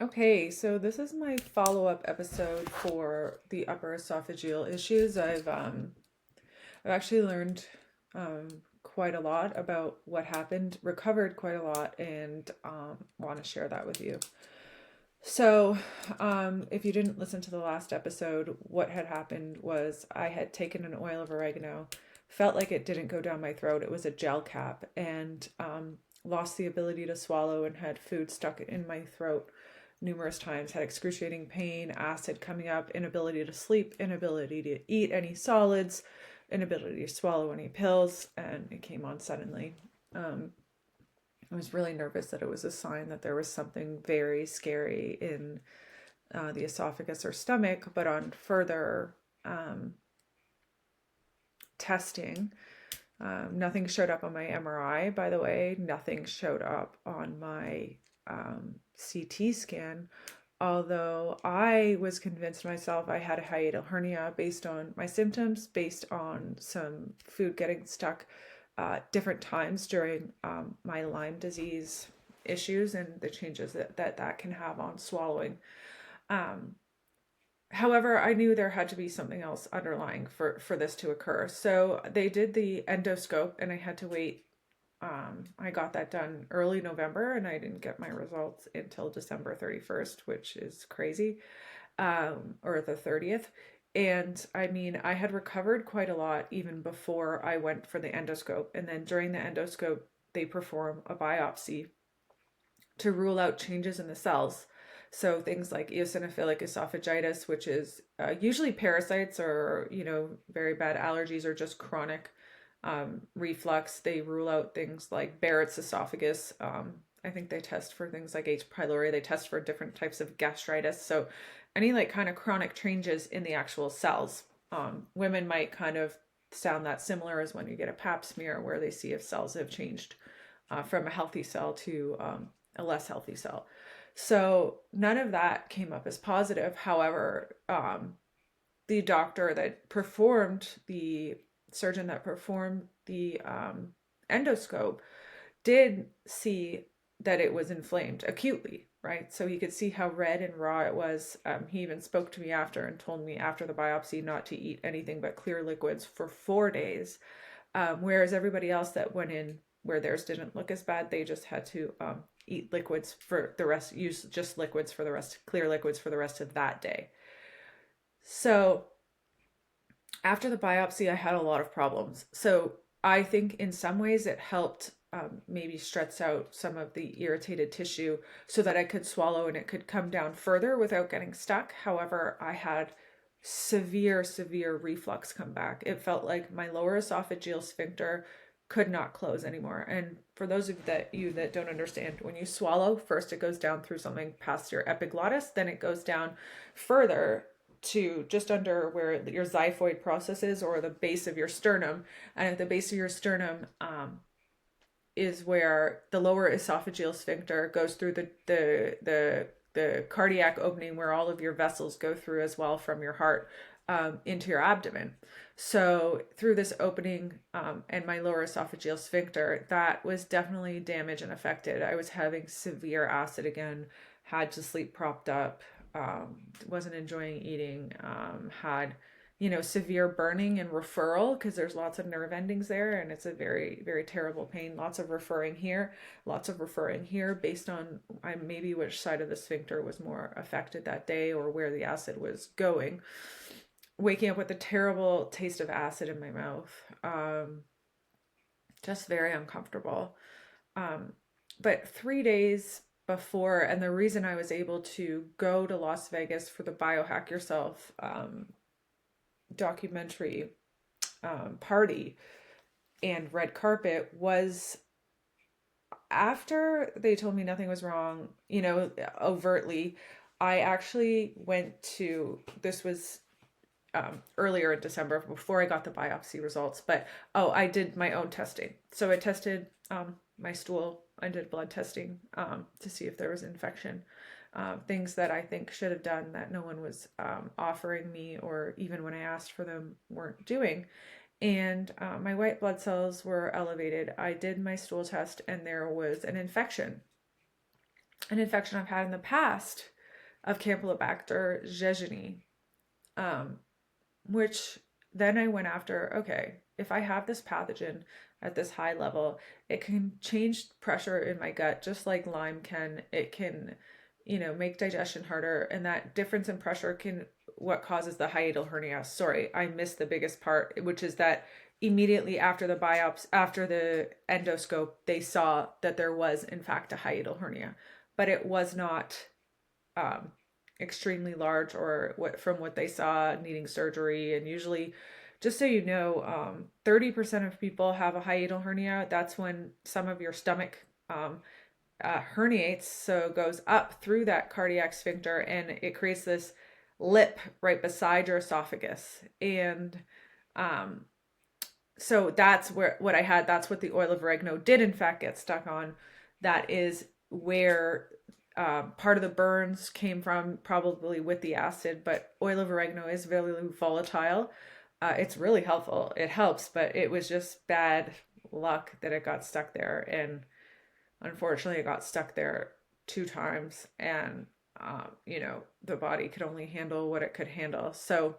Okay, so this is my follow-up episode for the upper esophageal issues. I've actually learned quite a lot about what happened, recovered quite a lot, and want to share that with you. So, if you didn't listen to the last episode, what had happened was I had taken an oil of oregano, felt like it didn't go down my throat. It was a gel cap, and lost the ability to swallow and had food stuck in my throat numerous times. Had excruciating pain, acid coming up, inability to sleep, inability to eat any solids, inability to swallow any pills, and it came on suddenly. Um, I was really nervous that it was a sign that there was something very scary in the esophagus or stomach, but on further um, testing, nothing showed up on my MRI, by the way. Nothing showed up on my CT scan. Although I was convinced myself I had a hiatal hernia based on my symptoms, based on some food getting stuck different times during my Lyme disease issues and the changes that can have on swallowing. Um, However, I knew there had to be something else underlying for this to occur. So they did the endoscope, and I had to wait. I got that done early November, and I didn't get my results until December 31st, which is crazy, or the 30th. And I mean, I had recovered quite a lot even before I went for the endoscope. And then during the endoscope, they perform a biopsy to rule out changes in the cells. So things like eosinophilic esophagitis, which is usually parasites or, very bad allergies or just chronic reflux. They rule out things like Barrett's esophagus. I think they test for things like H. pylori. They test for different types of gastritis. So any like kind of chronic changes in the actual cells. Women might kind of sound that similar as when you get a pap smear where they see if cells have changed from a healthy cell to a less healthy cell. So none of that came up as positive. However, the doctor that performed the surgeon that performed the endoscope did see that it was inflamed acutely, right? So he could see how red and raw it was. He even spoke to me after and told me after the biopsy not to eat anything but clear liquids for 4 days. Whereas everybody else that went in where theirs didn't look as bad, they just had to eat liquids for the rest, use just liquids for the rest, clear liquids for the rest of that day. So after the biopsy, I had a lot of problems. So I think in some ways it helped maybe stretch out some of the irritated tissue so that I could swallow and it could come down further without getting stuck. However, I had severe reflux come back. It felt like my lower esophageal sphincter could not close anymore. And for those of you that don't understand, when you swallow, first it goes down through something past your epiglottis, then it goes down further to just under where your xiphoid process is, or the base of your sternum. And at the base of your sternum is where the lower esophageal sphincter goes through the cardiac opening where all of your vessels go through as well from your heart into your abdomen. So through this opening and my lower esophageal sphincter, that was definitely damaged and affected. I was having severe acid again, had to sleep propped up, wasn't enjoying eating, had severe burning and referral because there's lots of nerve endings there and it's a very terrible pain. Lots of referring here, lots of referring here based on maybe which side of the sphincter was more affected that day or where the acid was going. Waking up with a terrible taste of acid in my mouth. Just very uncomfortable. But 3 days before, and the reason I was able to go to Las Vegas for the Biohack Yourself documentary party and red carpet was after they told me nothing was wrong, overtly. I actually went to, this was earlier in December before I got the biopsy results, but I did my own testing. So I tested my stool. I did blood testing to see if there was infection. Things that I think should have done that no one was offering me, or even when I asked for them, weren't doing. And my white blood cells were elevated. I did my stool test and there was an infection. an infection I've had in the past of Campylobacter jejuni, um, which then I went after, okay, if I have this pathogen at this high level, it can change pressure in my gut just like Lyme can. It can, make digestion harder, and that difference in pressure can what causes the hiatal hernia. Sorry, I missed the biggest part, which is that immediately after the biopsy, after the endoscope, they saw that there was in fact a hiatal hernia, but it was not um, extremely large or what from what they saw needing surgery. And usually, just so you know, 30% of people have a hiatal hernia. That's when some of your stomach herniates, so it goes up through that cardiac sphincter and it creates this lip right beside your esophagus. And um, so that's where what I had. That's what the oil of oregano did, in fact, get stuck on. That is where part of the burns came from, probably with the acid. But oil of oregano is very volatile. It's really helpful. It helps, but it was just bad luck that it got stuck there. And unfortunately, it got stuck there 2 times. And, the body could only handle what it could handle. So,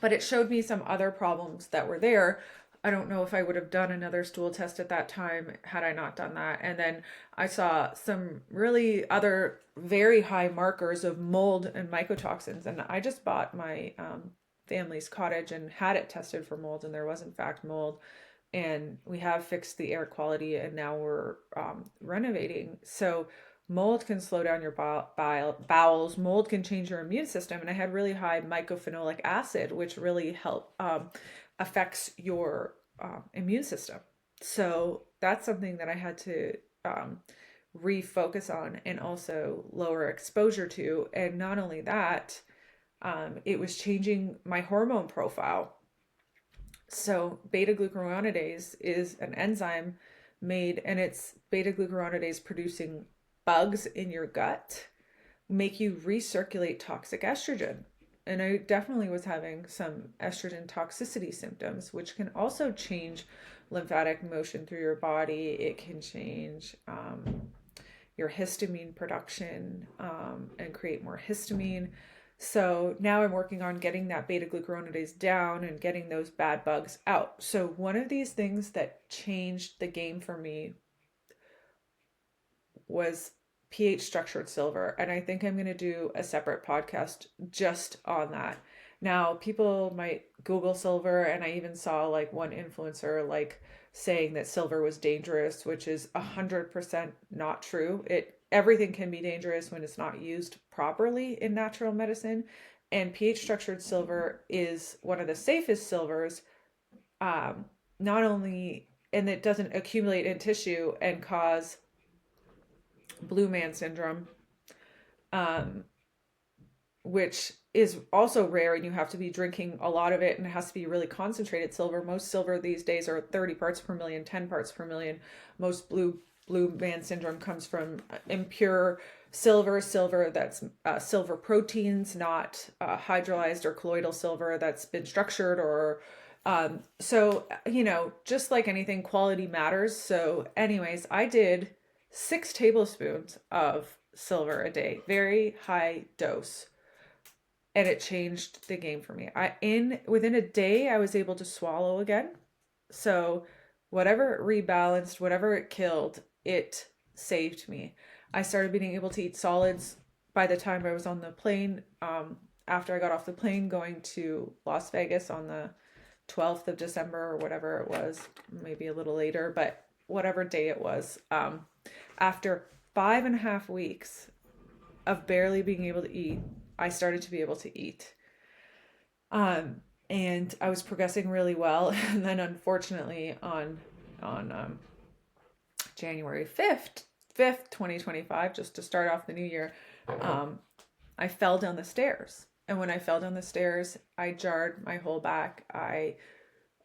but it showed me some other problems that were there. I don't know if I would have done another stool test at that time had I not done that. And then I saw some really other very high markers of mold and mycotoxins. And I just bought my family's cottage and had it tested for mold, and there was in fact mold. And we have fixed the air quality, and now we're renovating. So mold can slow down your bowels. Mold can change your immune system. And I had really high mycophenolic acid, which really affects your immune system. So that's something that I had to refocus on and also lower exposure to. And not only that, it was changing my hormone profile. So beta glucuronidase is an enzyme made, and it's beta glucuronidase producing bugs in your gut make you recirculate toxic estrogen. And I definitely was having some estrogen toxicity symptoms, which can also change lymphatic motion through your body. It can change your histamine production and create more histamine. So now I'm working on getting that beta glucuronidase down and getting those bad bugs out. So one of these things that changed the game for me was pH structured silver. And I think I'm going to do a separate podcast just on that. Now, people might Google silver, and I even saw like one influencer like saying that silver was dangerous, which is 100% not true. Everything can be dangerous when it's not used properly in natural medicine. And pH structured silver is one of the safest silvers, not only, and it doesn't accumulate in tissue and cause blue man syndrome, which is also rare, and you have to be drinking a lot of it, and it has to be really concentrated silver. Most silver these days are 30 parts per million, 10 parts per million. Most blue man syndrome comes from impure silver that's silver proteins, not hydrolyzed or colloidal silver that's been structured or so, just like anything, quality matters. So anyways, I did 6 tablespoons of silver a day, very high dose, and it changed the game for me. Within a day I was able to swallow again. So whatever it rebalanced, whatever it killed, it saved me. I started being able to eat solids by the time I was on the plane. After I got off the plane going to Las Vegas on the 12th of December or whatever it was, maybe a little later, but whatever day it was. After 5.5 weeks of barely being able to eat, I started to be able to eat. And I was progressing really well. And then unfortunately on January 5th, 2025, just to start off the new year, I fell down the stairs. And when I fell down the stairs, I jarred my whole back. I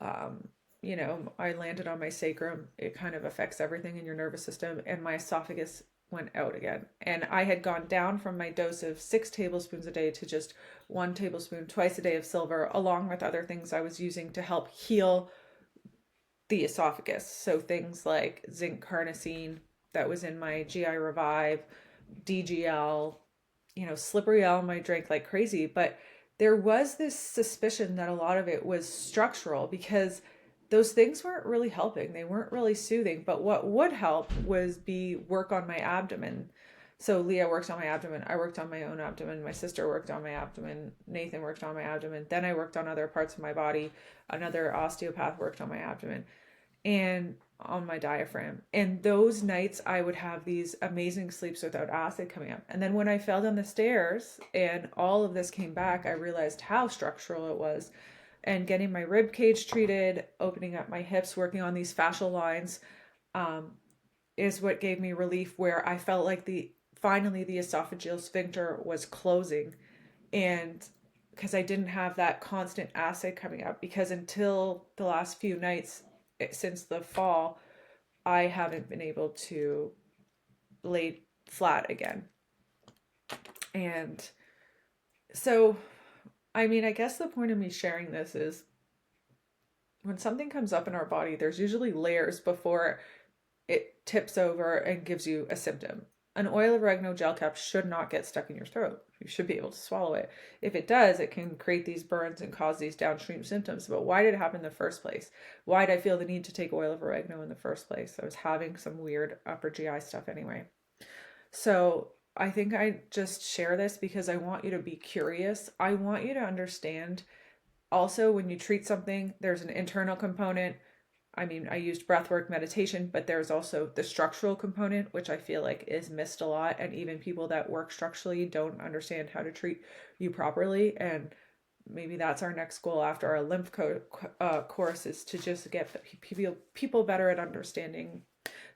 landed on my sacrum. It kind of affects everything in your nervous system. And my esophagus went out again. And I had gone down from my dose of 6 tablespoons a day to just 1 tablespoon twice a day of silver, along with other things I was using to help heal the esophagus. So things like zinc carnosine that was in my GI Revive, DGL, slippery elm I drank like crazy, but there was this suspicion that a lot of it was structural because those things weren't really helping. They weren't really soothing, but what would help was be work on my abdomen. So Leah worked on my abdomen. I worked on my own abdomen. My sister worked on my abdomen. Nathan worked on my abdomen. Then I worked on other parts of my body. Another osteopath worked on my abdomen and on my diaphragm. And those nights I would have these amazing sleeps without acid coming up. And then when I fell down the stairs and all of this came back, I realized how structural it was. And getting my rib cage treated, opening up my hips, working on these fascial lines, um, is what gave me relief, where I felt like finally the esophageal sphincter was closing. And because I didn't have that constant acid coming up, because until the last few nights since the fall, I haven't been able to lay flat again. And so, I mean, I guess the point of me sharing this is when something comes up in our body, there's usually layers before it tips over and gives you a symptom. An oil of oregano gel cap should not get stuck in your throat. You should be able to swallow it. If it does, it can create these burns and cause these downstream symptoms. But why did it happen in the first place? Why did I feel the need to take oil of oregano in the first place? I was having some weird upper GI stuff anyway. So I think I just share this because I want you to be curious. I want you to understand also when you treat something, there's an internal component. I mean, I used breathwork meditation, but there's also the structural component, which I feel like is missed a lot. And even people that work structurally don't understand how to treat you properly. And maybe that's our next goal after our lymph course, is to just get people better at understanding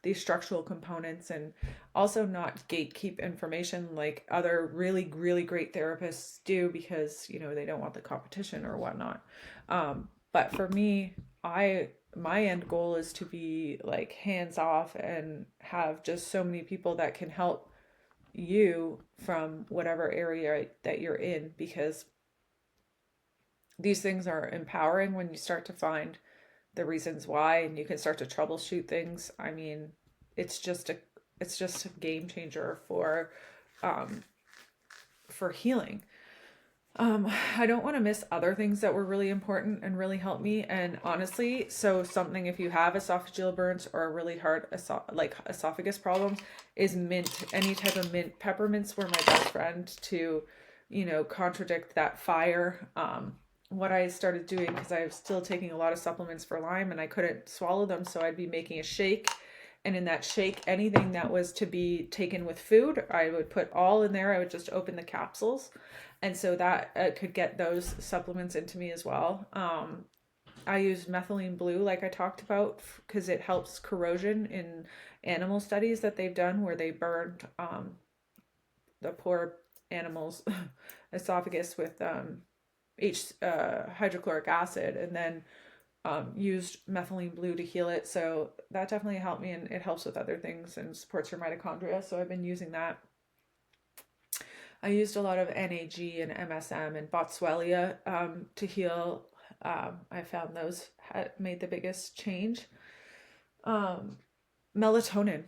these structural components, and also not gatekeep information like other really, really great therapists do, because, they don't want the competition or whatnot. But for me, my end goal is to be like hands off and have just so many people that can help you from whatever area that you're in, because these things are empowering when you start to find the reasons why, and you can start to troubleshoot things. I mean, it's just a game changer um for healing. I don't want to miss other things that were really important and really helped me. And honestly, so something, if you have esophageal burns or a really hard like esophagus problems, is mint. Any type of mint. Peppermints were my best friend to, contradict that fire. What I started doing, because I was still taking a lot of supplements for Lyme and I couldn't swallow them, so I'd be making a shake. And in that shake, anything that was to be taken with food, I would put all in there. I would just open the capsules. And so that could get those supplements into me as well. I used methylene blue, like I talked about, because it helps corrosion in animal studies that they've done, where they burned the poor animals' esophagus with hydrochloric acid, and then used methylene blue to heal it. So that definitely helped me, and it helps with other things and supports your mitochondria. So I've been using that. I used a lot of NAG and MSM and Boswellia to heal. I found those had made the biggest change. Melatonin.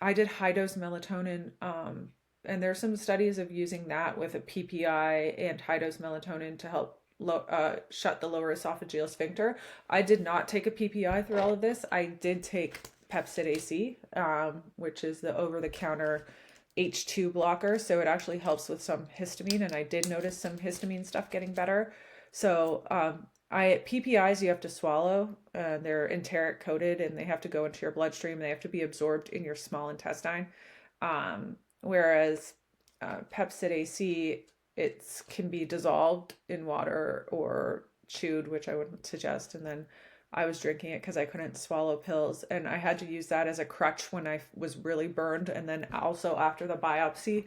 I did high dose melatonin, and there's some studies of using that with a PPI and high dose melatonin to help shut the lower esophageal sphincter. I did not take a PPI through all of this. I did take Pepsid AC, which is the over-the-counter H2 blocker, so it actually helps with some histamine, and I did notice some histamine stuff getting better. So PPIs you have to swallow. They're enteric coated, and they have to go into your bloodstream. They have to be absorbed in your small intestine. Whereas Pepsid AC, it can be dissolved in water or chewed, which I wouldn't suggest. And then I was drinking it because I couldn't swallow pills, and I had to use that as a crutch when I was really burned. And then also after the biopsy,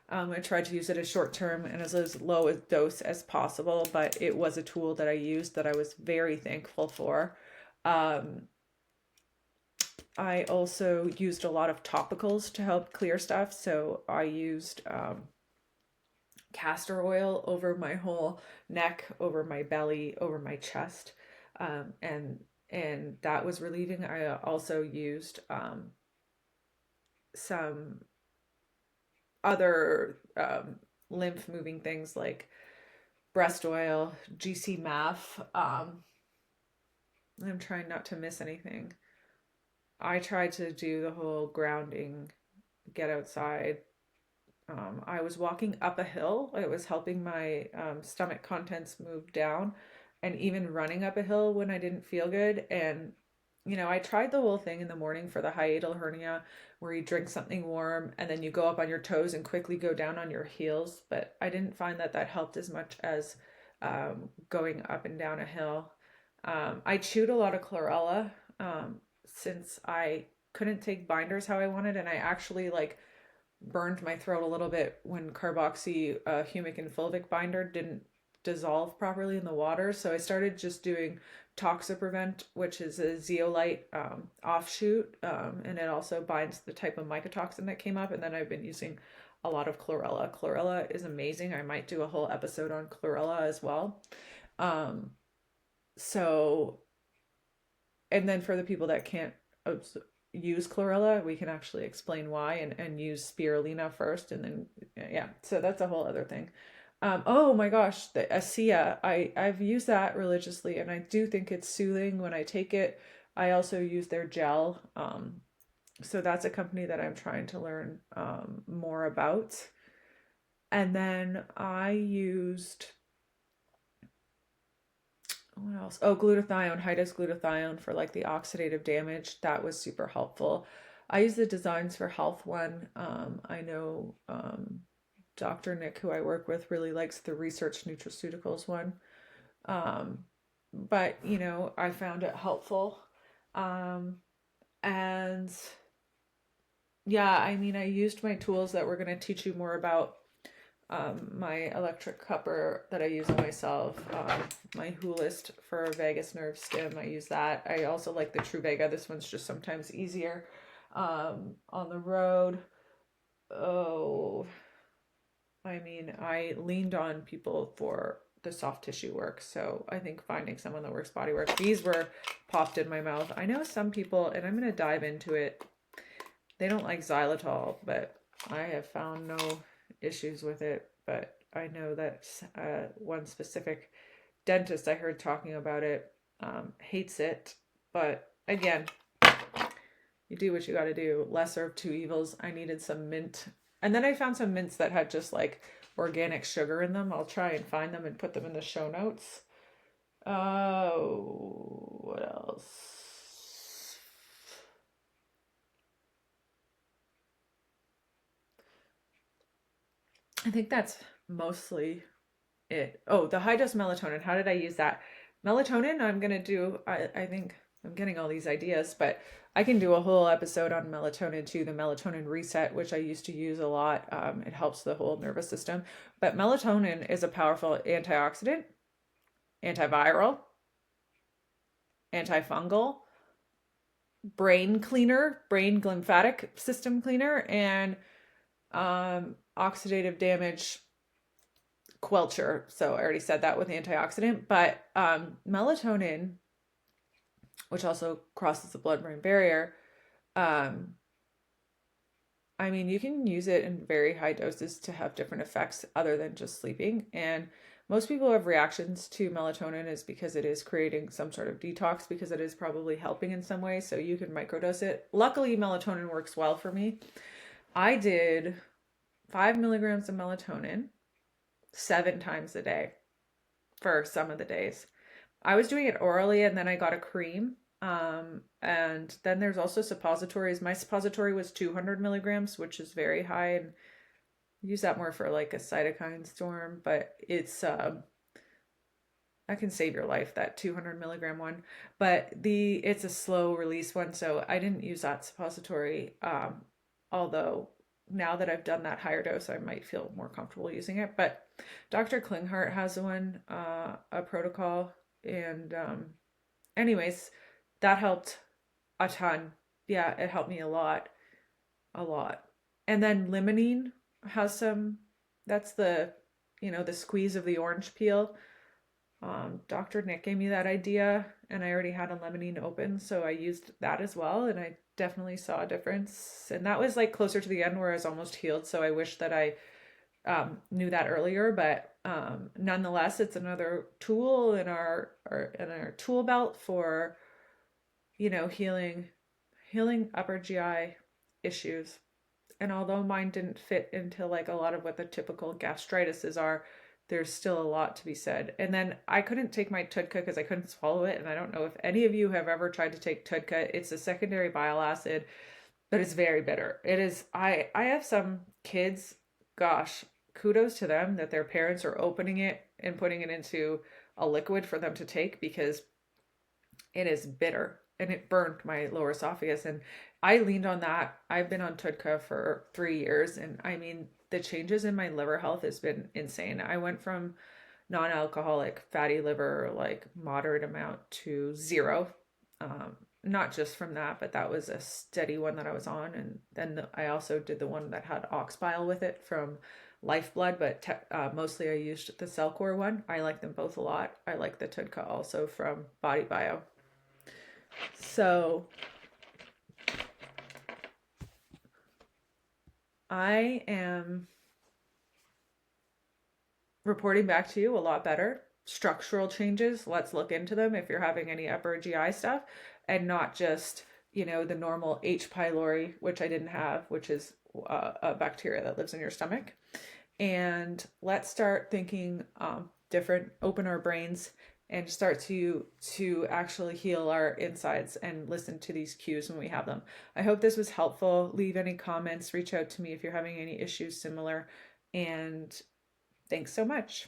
I tried to use it as short term and as low a dose as possible, but it was a tool that I used that I was very thankful for. I also used a lot of topicals to help clear stuff. So I used castor oil over my whole neck, over my belly, over my chest. And that was relieving. I also used some other lymph moving things like breast oil, GC MAF. I'm trying not to miss anything. I tried to do the whole grounding, get outside. I was walking up a hill. It was helping my stomach contents move down, and even running up a hill when I didn't feel good. And, I tried the whole thing in the morning for the hiatal hernia where you drink something warm and then you go up on your toes and quickly go down on your heels. But I didn't find that that helped as much as going up and down a hill. I chewed a lot of chlorella since I couldn't take binders how I wanted, and I actually like burned my throat a little bit when carboxy humic and fulvic binder didn't dissolve properly in the water. So I started just doing Toxaprevent, which is a zeolite offshoot, and it also binds the type of mycotoxin that came up. And then I've been using a lot of chlorella. Chlorella is amazing. I might do a whole episode on chlorella as well. Um, so, and then for the people that can't use chlorella, we can actually explain why, and use spirulina first, and then yeah, so that's a whole other thing. Oh my gosh, the ASEA, I've used that religiously, and I do think it's soothing when I take it. I also use their gel, so that's a company that I'm trying to learn more about. And then I used, what else? Oh, glutathione, high-dose glutathione for like the oxidative damage. That was super helpful. I use the Designs for Health one. I know Dr. Nick, who I work with, really likes the Research Nutraceuticals one. But, I found it helpful. And yeah, I mean, I used my tools that we're going to teach you more about. My electric cupper that I use on myself, my Hoolist for vagus nerve stim, I use that. I also like the Truvaga. This one's just sometimes easier on the road. Oh, I mean, I leaned on people for the soft tissue work, so I think finding someone that works body work. These were popped in my mouth. I know some people, and I'm going to dive into it, they don't like xylitol, but I have found no issues with it. But I know that one specific dentist I heard talking about it hates it. But again, you do what you got to do. Lesser of two evils. I needed some mint, and then I found some mints that had just like organic sugar in them. I'll try and find them and put them in the show notes. Oh, what else? I think that's mostly it. Oh, the high dose melatonin. How did I use that? Melatonin, I'm going to do, I think I'm getting all these ideas, but I can do a whole episode on melatonin too, the melatonin reset, which I used to use a lot. It helps the whole nervous system. But melatonin is a powerful antioxidant, antiviral, antifungal, brain cleaner, brain lymphatic system cleaner, and oxidative damage quelcher. So I already said that with antioxidant, but melatonin, which also crosses the blood-brain barrier, I mean, you can use it in very high doses to have different effects other than just sleeping. And most people have reactions to melatonin is because it is creating some sort of detox, because it is probably helping in some way. So you can microdose it. Luckily, melatonin works well for me. I did 5 milligrams of melatonin 7 times a day for some of the days. I was doing it orally, and then I got a cream. And then there's also suppositories. My suppository was 200 milligrams, which is very high, and use that more for like a cytokine storm, but it's that can save your life, that 200 milligram one. But it's a slow release one, so I didn't use that suppository. Although now that I've done that higher dose, I might feel more comfortable using it. But Dr. Klinghardt has one, a protocol, and anyways, that helped a ton. Yeah, it helped me a lot, a lot. And then limonene has some. That's the squeeze of the orange peel. Dr. Nick gave me that idea, and I already had a limonene open, so I used that as well, and I definitely saw a difference. And that was like closer to the end where I was almost healed, so I wish that I knew that earlier. But nonetheless, it's another tool in our tool belt for healing upper GI issues. And although mine didn't fit into like a lot of what the typical gastritises are, there's still a lot to be said. And then I couldn't take my TUDCA because I couldn't swallow it. And I don't know if any of you have ever tried to take TUDCA. It's a secondary bile acid, but it's very bitter. It is. I have some kids, gosh, kudos to them that their parents are opening it and putting it into a liquid for them to take, because it is bitter and it burned my lower esophagus. And I leaned on that. I've been on TUDCA for 3 years, and I mean, the changes in my liver health has been insane. I went from non-alcoholic fatty liver, like moderate amount, to zero. Not just from that, but that was a steady one that I was on. And then I also did the one that had ox bile with it from Lifeblood, but mostly I used the Cellcore one. I like them both a lot. I like the TUDCA also from Body Bio. So I am reporting back to you a lot better. Structural changes, let's look into them if you're having any upper GI stuff, and not just, the normal H. pylori, which I didn't have, which is a bacteria that lives in your stomach. And let's start thinking different, open our brains, and start to actually heal our insides and listen to these cues when we have them. I hope this was helpful. Leave any comments, reach out to me if you're having any issues similar, and thanks so much.